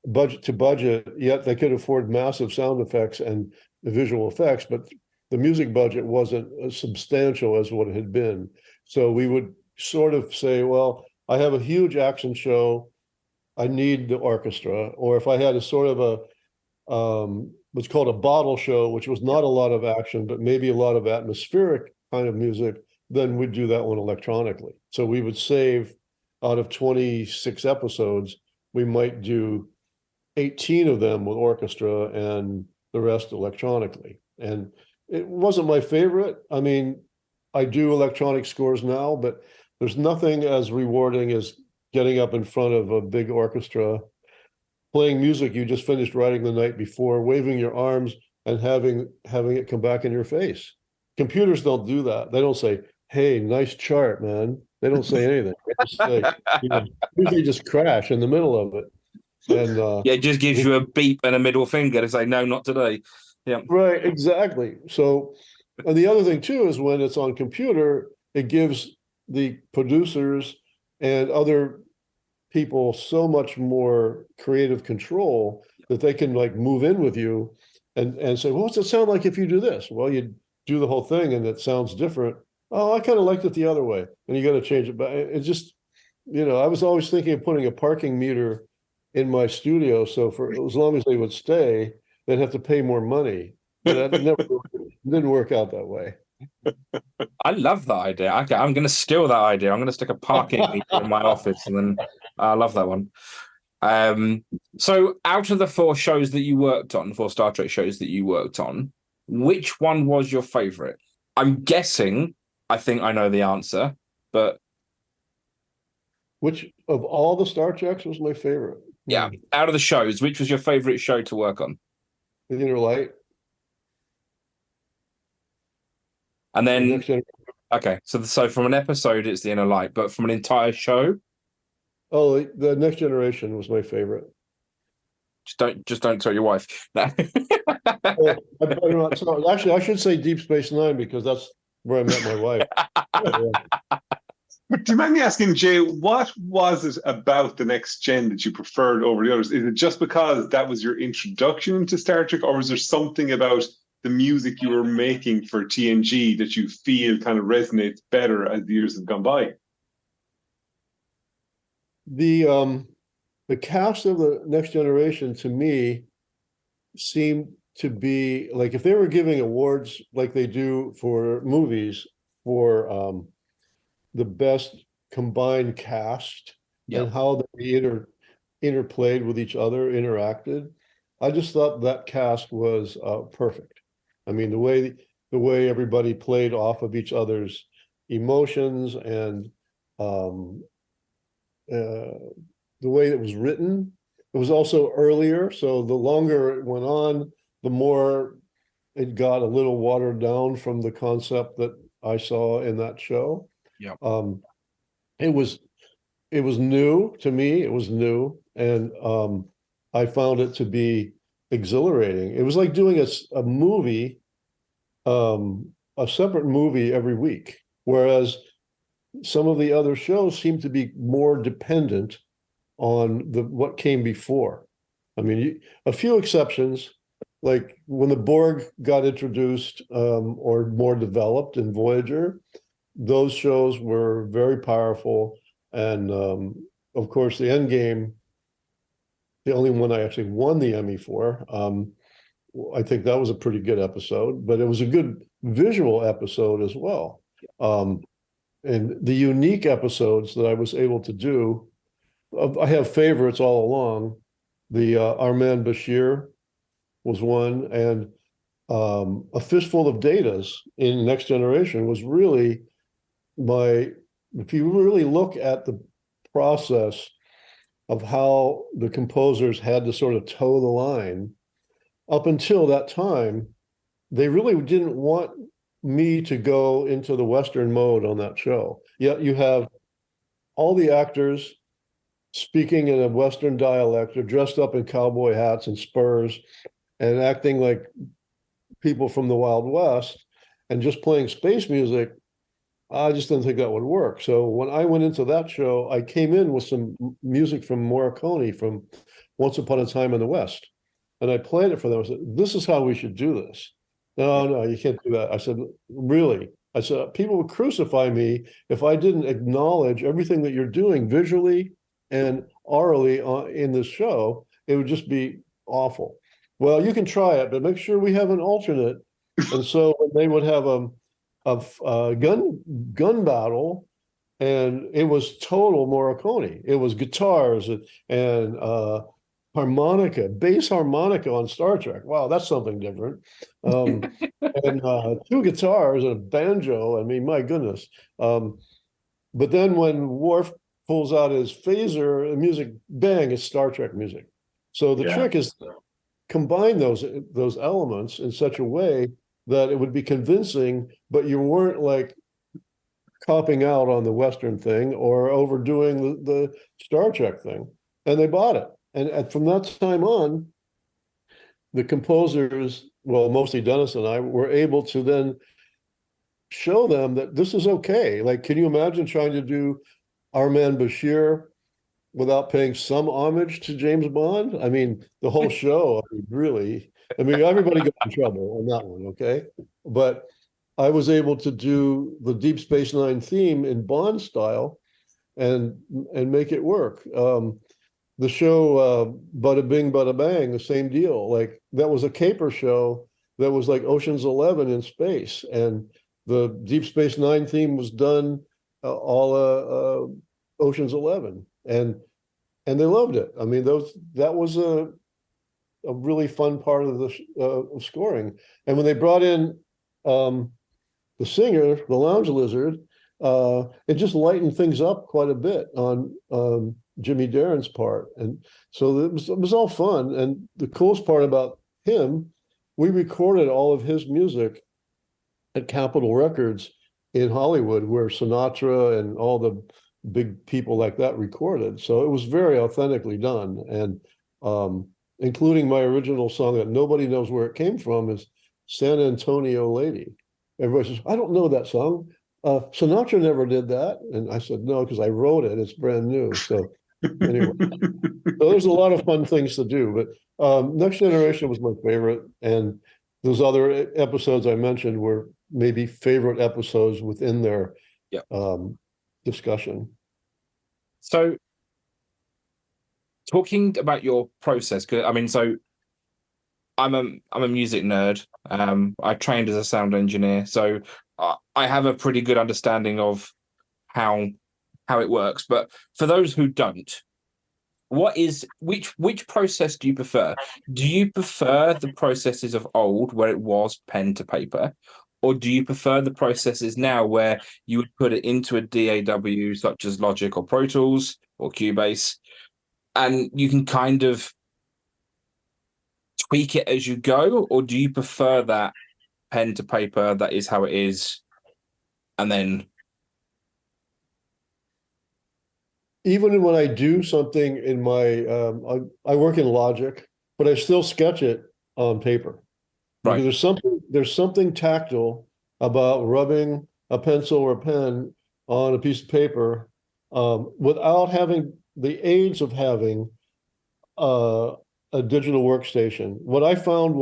budget to budget, yet they could afford massive sound effects and the visual effects, but the music budget wasn't as substantial as what it had been. So we would sort of say, well, I have a huge action show, I need the orchestra. Or if I had a sort of what's called a bottle show, which was not a lot of action, but maybe a lot of atmospheric kind of music, then we'd do that one electronically. So we would save, out of 26 episodes, we might do 18 of them with orchestra and the rest electronically. And it wasn't my favorite. I mean, I do electronic scores now, but there's nothing as rewarding as getting up in front of a big orchestra, playing music you just finished writing the night before, waving your arms and having it come back in your face. Computers don't do that. They don't say, hey, nice chart, man. They don't say anything. They just say, usually just crash in the middle of it. And yeah, it just gives you a beep and a middle finger to say, no, not today. Yeah. Right, exactly. So, and the other thing too is when it's on computer, it gives the producers and other people so much more creative control that they can like move in with you and say, well, what's it sound like if you do this? Well, you do the whole thing and it sounds different. Oh, I kind of liked it the other way. And you got to change it. But it just, I was always thinking of putting a parking meter in my studio. So for as long as they would stay, they'd have to pay more money. But that didn't work out that way. I love that idea. Okay, I'm going to steal that idea. I'm going to stick a parking meter in my office, and then I love that one. So, out of the 4 shows that you worked on, 4 Star Trek shows that you worked on, which one was your favorite? I'm guessing. I think I know the answer, but which of all the Star Treks was my favorite? Yeah, out of the shows, which was your favorite show to work on? The Inner Light. And then, okay, so from an episode, it's The Inner Light, but from an entire show? Oh, the Next Generation was my favorite. Just don't tell your wife. No. I better not tell. Actually, I should say Deep Space Nine because that's where I met my wife. But do you mind me asking, Jay, what was it about the Next Gen that you preferred over the others? Is it just because that was your introduction into Star Trek, or was there something about the music you were making for TNG that you feel kind of resonates better as the years have gone by? The cast of the Next Generation to me seemed to be like if they were giving awards like they do for movies for the best combined cast and how they interplayed with each other, interacted. I just thought that cast was perfect. I mean, the way everybody played off of each other's emotions and the way it was written. It was also earlier, so the longer it went on, the more it got a little watered down from the concept that I saw in that show. Yeah. It was new to me. It was new, and I found it to be exhilarating. It was like doing a movie, a separate movie every week, whereas some of the other shows seem to be more dependent on what came before. I mean, a few exceptions, like when the Borg got introduced or more developed in Voyager, those shows were very powerful. And of course, the Endgame, the only one I actually won the Emmy for, I think that was a pretty good episode, but it was a good visual episode as well. And the unique episodes that I was able to do, I have favorites all along. The Armand Bashir was one, and A Fistful of Datas in Next Generation was really if you really look at the process of how the composers had to sort of toe the line, up until that time, they really didn't want me to go into the Western mode on that show. Yet you have all the actors speaking in a Western dialect, they're dressed up in cowboy hats and spurs and acting like people from the Wild West and just playing space music, I just didn't think that would work. So when I went into that show, I came in with some music from Morricone from Once Upon a Time in the West. And I played it for them. I said, this is how we should do this. No, you can't do that. I said, really? I said, people would crucify me if I didn't acknowledge everything that you're doing visually and orally in this show. It would just be awful. Well, you can try it, but make sure we have an alternate. And so they would have a gun battle, and it was total Morricone. It was guitars and harmonica, bass harmonica on Star Trek. Wow, that's something different. And two guitars and a banjo. I mean, my goodness. But then when Worf pulls out his phaser, the music, bang, it's Star Trek music. So the trick is to combine those elements in such a way that it would be convincing, but you weren't like copping out on the Western thing or overdoing the Star Trek thing. And they bought it. And from that time on, the composers, well, mostly Dennis and I, were able to then show them that this is okay. Like, can you imagine trying to do Our Man Bashir without paying some homage to James Bond? I mean, the whole show, really, everybody got in trouble on that one, okay? But I was able to do the Deep Space Nine theme in Bond style and make it work. The show Bada Bing Bada Bang, the same deal. Like, that was a caper show that was like Ocean's 11 in space, and the Deep Space Nine theme was done Ocean's 11, and they loved it. I mean, that was a really fun part of the scoring. And when they brought in the singer, the Lounge Lizard, it just lightened things up quite a bit on Jimmy Darren's part. And so it was all fun. And the coolest part about him, we recorded all of his music at Capitol Records in Hollywood, where Sinatra and all the big people like that recorded. So it was very authentically done. And including my original song that nobody knows where it came from is San Antonio Lady. Everybody says, I don't know that song. Sinatra never did that. And I said, no, because I wrote it. It's brand new. So anyway, so there's a lot of fun things to do. But Next Generation was my favorite. And those other episodes I mentioned were maybe favorite episodes within their discussion. So talking about your process, so I'm a music nerd. I trained as a sound engineer, so I have a pretty good understanding of how it works. But for those who don't, which process do you prefer? Do you prefer the processes of old, where it was pen to paper, or do you prefer the processes now where you would put it into a DAW such as Logic or Pro Tools or Cubase, and you can kind of tweak it as you go? Or do you prefer that pen to paper, that is how it is, and then? Even when I do something in my, I work in Logic, but I still sketch it on paper. Right. Because there's something tactile about rubbing a pencil or a pen on a piece of paper without having the aids of having a digital workstation. What I found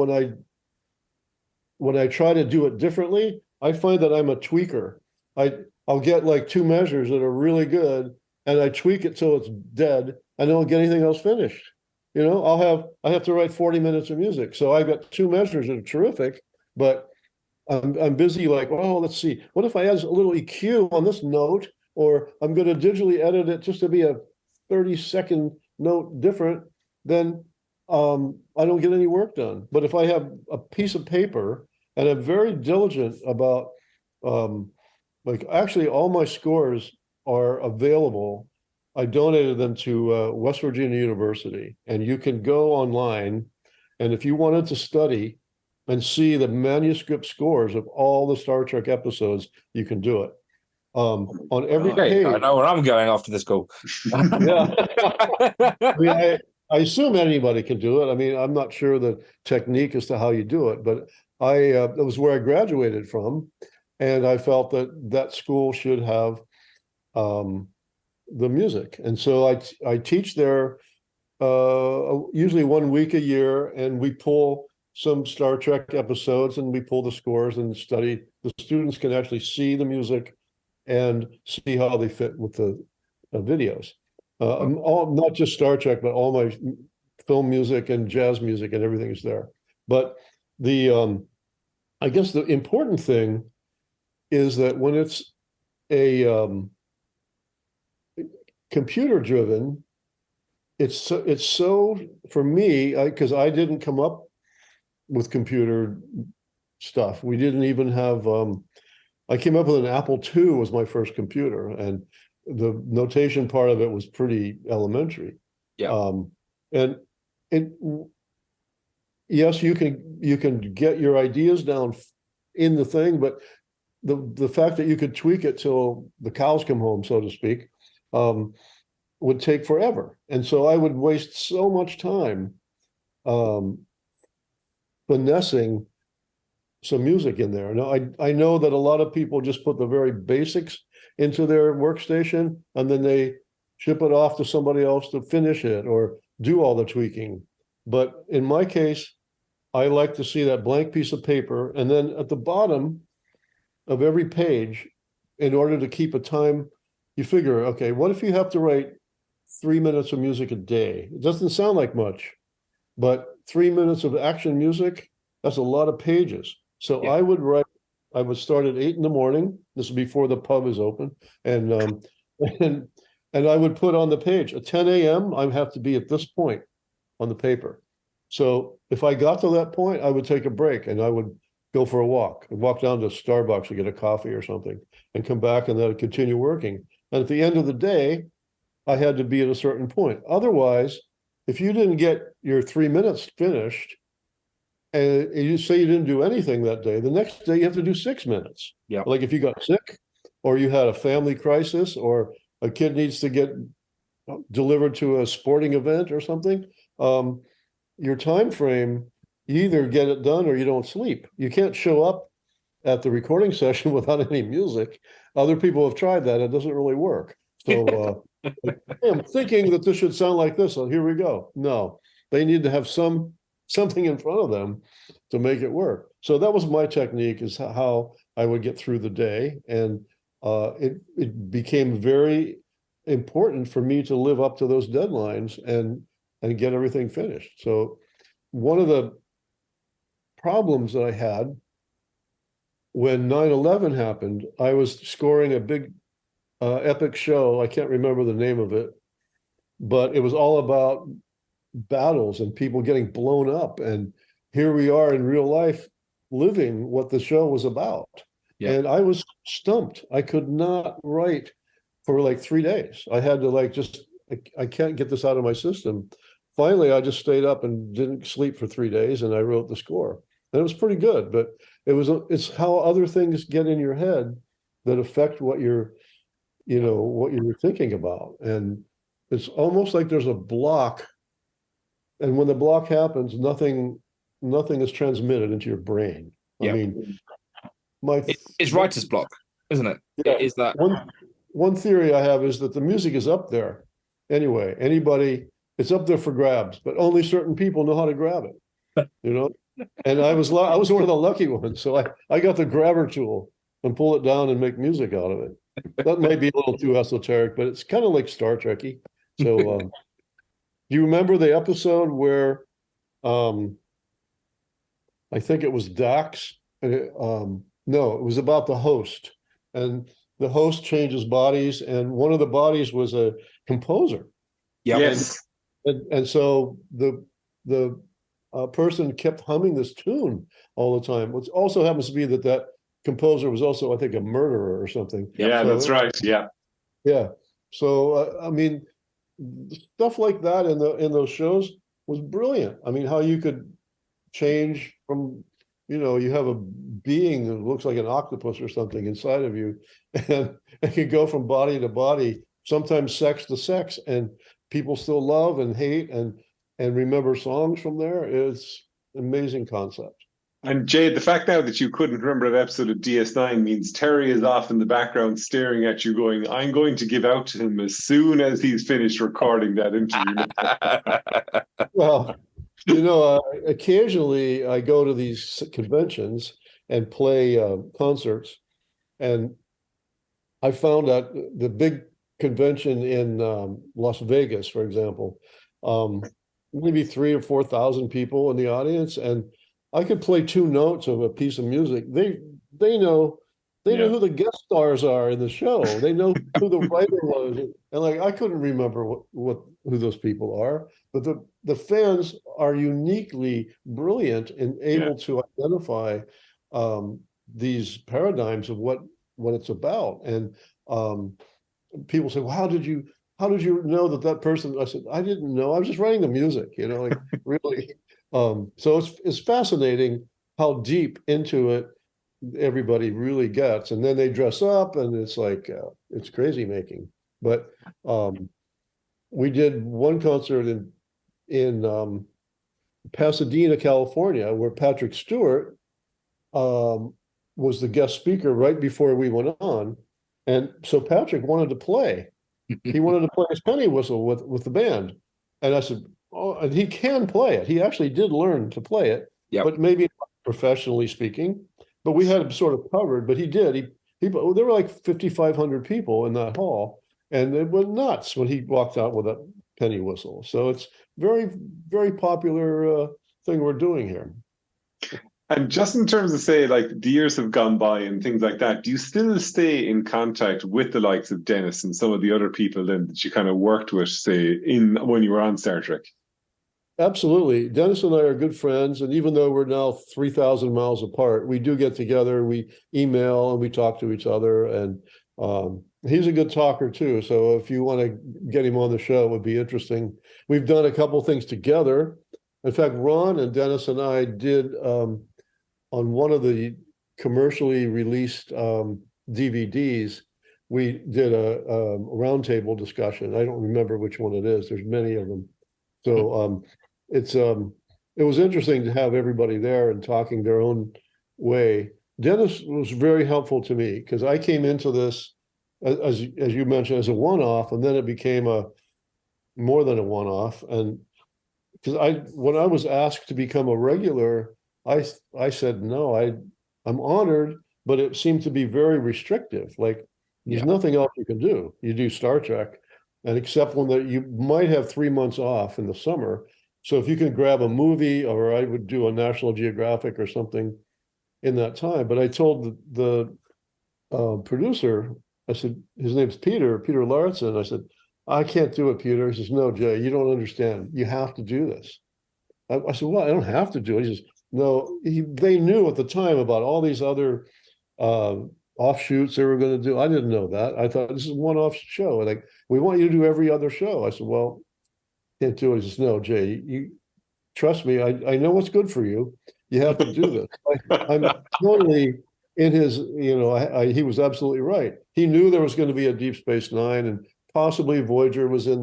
when I try to do it differently, I find that I'm a tweaker. I'll get like two measures that are really good, and I tweak it till it's dead, and I don't get anything else finished. You know, I have to write 40 minutes of music, so I've got two measures that are terrific, but I'm busy like, oh, let's see, what if I add a little EQ on this note, or I'm going to digitally edit it just to be a 30-second note different, then I don't get any work done. But if I have a piece of paper and I'm very diligent about, like, actually all my scores are available. I donated them to West Virginia University, and you can go online, and if you wanted to study and see the manuscript scores of all the Star Trek episodes, you can do it. On every page. I know where I'm going after this call. Yeah. I assume anybody can do it. I mean, I'm not sure the technique as to how you do it, but that was where I graduated from, and I felt that that school should have the music, and so I teach there usually 1 week a year, and we pull some Star Trek episodes and we pull the scores and study. The students can actually see the music and see how they fit with the videos. Not just Star Trek, but all my film music and jazz music and everything is there. But the I guess the important thing is that when it's a computer driven, it's so for me, because I didn't come up with computer stuff. We didn't even have I came up with an Apple II was my first computer, and the notation part of it was pretty elementary. Yeah. And it yes, you can get your ideas down in the thing, but the fact that you could tweak it till the cows come home, so to speak, would take forever. And so I would waste so much time finessing some music in there. Now, I know that a lot of people just put the very basics into their workstation and then they ship it off to somebody else to finish it or do all the tweaking. But in my case, I like to see that blank piece of paper, and then at the bottom of every page, in order to keep a time, you figure, okay, what if you have to write 3 minutes of music a day? It doesn't sound like much, but 3 minutes of action music, that's a lot of pages. So Yeah. I would start at 8 a.m. This is before the pub is open. And I would put on the page at 10 a.m. I have to be at this point on the paper. So if I got to that point, I would take a break and I would go for a walk and walk down to Starbucks to get a coffee or something and come back and then I'd continue working. And at the end of the day, I had to be at a certain point. Otherwise, if you didn't get your 3 minutes finished and you say you didn't do anything that day, the next day you have to do 6 minutes. Yeah. Like if you got sick or you had a family crisis or a kid needs to get delivered to a sporting event or something, your time frame, you either get it done or you don't sleep. You can't show up at the recording session without any music. Other people have tried that. It doesn't really work. So I'm thinking that this should sound like this. So here we go. No, they need to have something in front of them to make it work. So that was my technique, is how I would get through the day. And it became very important for me to live up to those deadlines and get everything finished. So one of the problems that I had when 9/11 happened, I was scoring a big epic show. I can't remember the name of it, but it was all about battles and people getting blown up. And here we are in real life living what the show was about. Yeah. And I was stumped. I could not write for like 3 days. I had to I can't get this out of my system. Finally, I just stayed up and didn't sleep for 3 days, and I wrote the score. And it was pretty good, but it's how other things get in your head that affect what you're thinking about. And it's almost like there's a block. And when the block happens, nothing is transmitted into your brain. Yeah. I mean, it's writer's block, isn't it? Yeah. It is that. One theory I have is that the music is up there. Anyway, it's up there for grabs, but only certain people know how to grab it, And I was one of the lucky ones. So I got the grabber tool and pull it down and make music out of it. That might be a little too esoteric, but it's kind of like Star Trek-y. So do you remember the episode where I think it was Dax? No, it was about the host. And the host changes bodies, and one of the bodies was a composer. Yeah. Yes. And so the person kept humming this tune all the time, which also happens to be that composer was also, I think, a murderer or something. Yeah, So, that's right. Yeah. Yeah. So I mean, stuff like that in those shows was brilliant. I mean, how you could change from, you have a being that looks like an octopus or something inside of you, and it can go from body to body, sometimes sex to sex, and people still love and hate and remember songs from there. It's an amazing concept. And Jade, the fact now that you couldn't remember that episode of DS9 means Terry is off in the background staring at you going, I'm going to give out to him as soon as he's finished recording that interview. Well, occasionally I go to these conventions and play concerts, and I found that the big convention in Las Vegas, for example, maybe 3,000 or 4,000 people in the audience, and I could play two notes of a piece of music. They know who the guest stars are in the show. They know who the writer was, and like I couldn't remember who those people are. But the fans are uniquely brilliant and able to identify these paradigms of what it's about. And people say, well, how did you know that person? I said, I didn't know. I was just writing the music, like really. So it's fascinating how deep into it everybody really gets. And then they dress up and it's like, it's crazy making. But we did one concert in Pasadena, California, where Patrick Stewart was the guest speaker right before we went on. And so Patrick wanted to play. He wanted to play his penny whistle with the band. And I said, oh, and he can play it. He actually did learn to play it, but maybe not professionally speaking. But we had him sort of covered, but he did. There were like 5,500 people in that hall, and it went nuts when he walked out with a penny whistle. So it's very, very popular thing we're doing here. And just in terms of, say, like the years have gone by and things like that, do you still stay in contact with the likes of Dennis and some of the other people then that you kind of worked with, say, when you were on Star Trek? Absolutely. Dennis and I are good friends. And even though we're now 3,000 miles apart, we do get together, we email and we talk to each other. And he's a good talker too. So if you want to get him on the show, it would be interesting. We've done a couple things together. In fact, Ron and Dennis and I did on one of the commercially released DVDs, we did a roundtable discussion. I don't remember which one it is. There's many of them. So it was interesting to have everybody there and talking their own way. Dennis was very helpful to me because I came into this as you mentioned as a one-off, and then it became more than a one-off. And because when I was asked to become a regular, I said no. I'm honored, but it seemed to be very restrictive. Like there's nothing else you can do. You do Star Trek, and except when you might have 3 months off in the summer. So if you can grab a movie, or I would do a National Geographic or something in that time. But I told the producer, I said, his name's Peter Larson. I said, I can't do it, Peter. He says, no, Jay, you don't understand. You have to do this. I said, well, I don't have to do it. He says, no, they knew at the time about all these other offshoots they were going to do. I didn't know that. I thought this is a one-off show. Like, we want you to do every other show. I said, well, can't do it. He says, no, Jay, you trust me. I know what's good for you. You have to do this. I'm totally in his, he was absolutely right. He knew there was going to be a Deep Space Nine, and possibly Voyager was in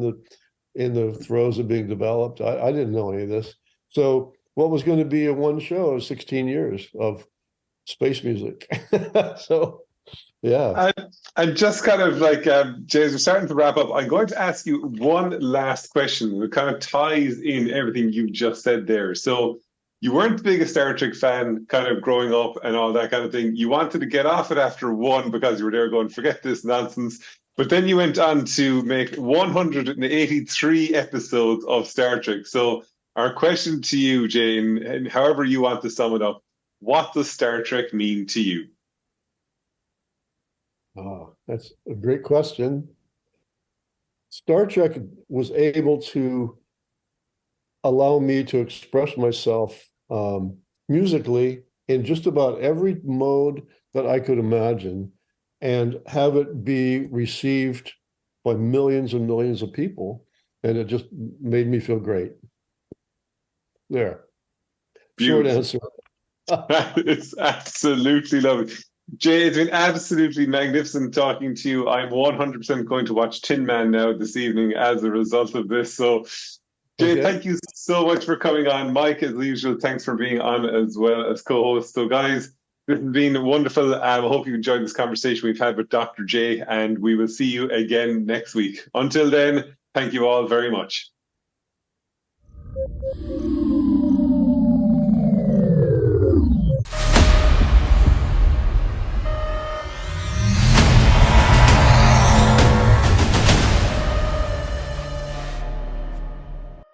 the throes of being developed. I didn't know any of this. So what was going to be a one show is 16 years of space music. So, yeah. And just kind of like, James, we're starting to wrap up. I'm going to ask you one last question that kind of ties in everything you've just said there. So you weren't the biggest Star Trek fan kind of growing up and all that kind of thing. You wanted to get off it after one because you were there going, forget this nonsense. But then you went on to make 183 episodes of Star Trek. So our question to you, Jane, and however you want to sum it up, what does Star Trek mean to you? Oh, that's a great question. Star Trek was able to allow me to express myself musically in just about every mode that I could imagine, and have it be received by millions and millions of people. And it just made me feel great. There. Beautiful. Short answer. It's absolutely lovely. Jay, it's been absolutely magnificent talking to you. I'm 100% going to watch Tin Man now this evening as a result of this. So Jay, Okay. thank you so much for coming on. Mike, as usual, thanks for being on as well as co-host. So, guys, this has been wonderful. I hope you enjoyed this conversation we've had with Dr. J, and we will see you again next week. Until then, thank you all very much.